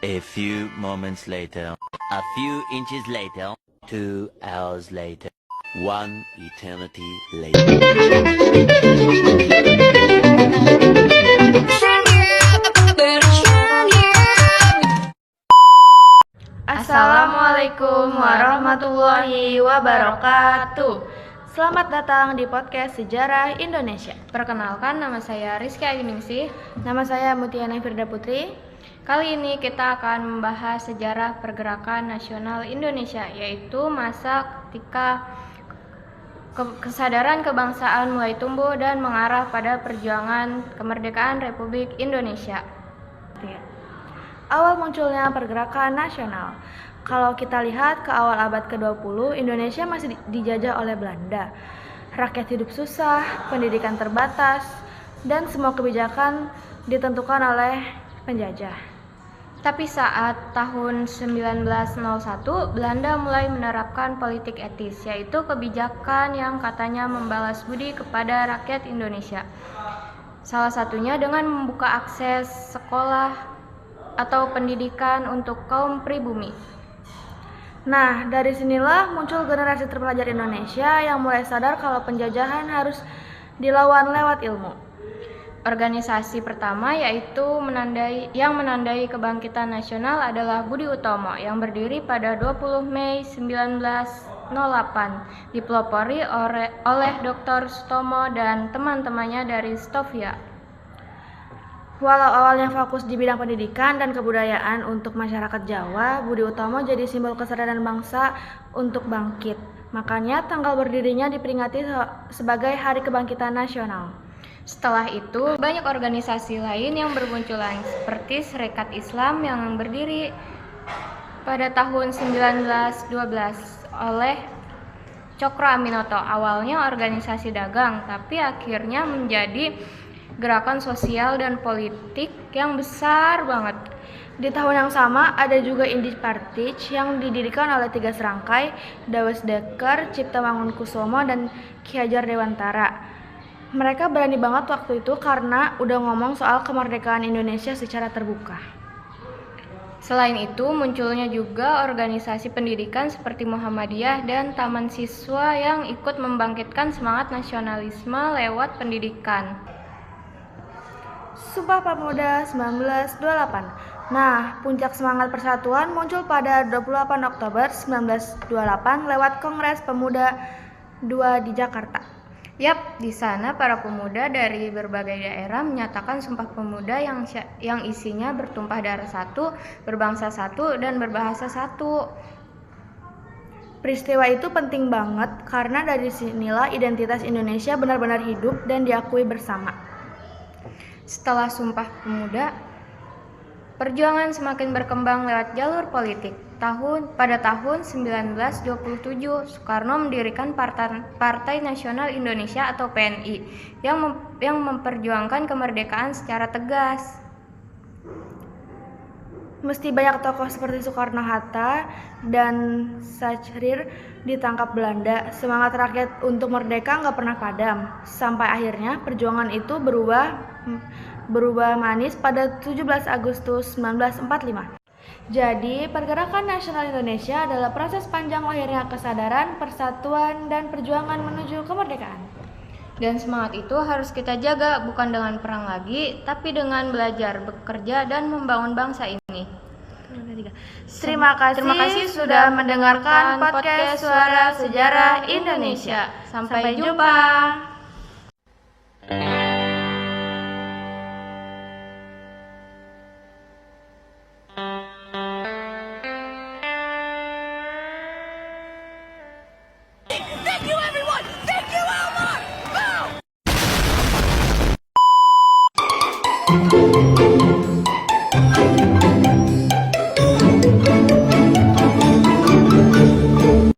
A few moments later, a few inches later, 2 hours later, one eternity later. Assalamualaikum warahmatullahi wabarakatuh. Selamat datang di podcast Sejarah Indonesia. Perkenalkan, nama saya Rizky Aginingsih. Nama saya Mutiana Firda Putri. Kali ini kita akan membahas sejarah pergerakan nasional Indonesia, yaitu masa ketika kesadaran kebangsaan mulai tumbuh dan mengarah pada perjuangan kemerdekaan Republik Indonesia. Awal munculnya pergerakan nasional. Kalau kita lihat ke awal abad ke-20, Indonesia masih dijajah oleh Belanda. Rakyat hidup susah, pendidikan terbatas, dan semua kebijakan ditentukan oleh penjajah. Tapi saat tahun 1901, Belanda mulai menerapkan politik etis, yaitu kebijakan yang katanya membalas budi kepada rakyat Indonesia. Salah satunya dengan membuka akses sekolah atau pendidikan untuk kaum pribumi. Nah, dari sinilah muncul generasi terpelajar Indonesia yang mulai sadar kalau penjajahan harus dilawan lewat ilmu. Organisasi pertama yaitu yang menandai kebangkitan nasional adalah Budi Utomo yang berdiri pada 20 Mei 1908, dipelopori oleh Dr. Sutomo dan teman-temannya dari Stovia. Walau awalnya fokus di bidang pendidikan dan kebudayaan untuk masyarakat Jawa, Budi Utomo jadi simbol kesadaran bangsa untuk bangkit. Makanya tanggal berdirinya diperingati sebagai Hari Kebangkitan Nasional. Setelah itu, banyak organisasi lain yang bermunculan seperti Serikat Islam yang berdiri pada tahun 1912 oleh Cokro Aminoto. Awalnya organisasi dagang, tapi akhirnya menjadi gerakan sosial dan politik yang besar banget. Di tahun yang sama ada juga Indi Partij yang didirikan oleh 3 serangkai, Dawes Dekker, Cipta Mangunkusumo, dan Ki Hajar Dewantara. Mereka berani banget waktu itu karena udah ngomong soal kemerdekaan Indonesia secara terbuka. Selain itu, munculnya juga organisasi pendidikan seperti Muhammadiyah dan Taman Siswa yang ikut membangkitkan semangat nasionalisme lewat pendidikan. Sumpah Pemuda 1928. Nah, puncak semangat persatuan muncul pada 28 Oktober 1928 lewat Kongres Pemuda II di Jakarta. Yap, di sana para pemuda dari berbagai daerah menyatakan Sumpah Pemuda yang isinya bertumpah darah satu, berbangsa satu, dan berbahasa satu. Peristiwa itu penting banget karena dari sinilah identitas Indonesia benar-benar hidup dan diakui bersama. Setelah Sumpah Pemuda, perjuangan semakin berkembang lewat jalur politik. Pada tahun 1927, Soekarno mendirikan Partai Nasional Indonesia atau PNI yang memperjuangkan kemerdekaan secara tegas. Meski banyak tokoh seperti Soekarno-Hatta dan Sachrir ditangkap Belanda, semangat rakyat untuk merdeka nggak pernah padam. Sampai akhirnya perjuangan itu berubah manis pada 17 Agustus 1945. Jadi, pergerakan nasional Indonesia adalah proses panjang lahirnya kesadaran, persatuan, dan perjuangan menuju kemerdekaan. Dan semangat itu harus kita jaga bukan dengan perang lagi, tapi dengan belajar, bekerja, dan membangun bangsa ini. Terima kasih sudah mendengarkan podcast Suara Sejarah Indonesia. Sampai jumpa. Thank you, everyone! Thank you, Elmar! Boom!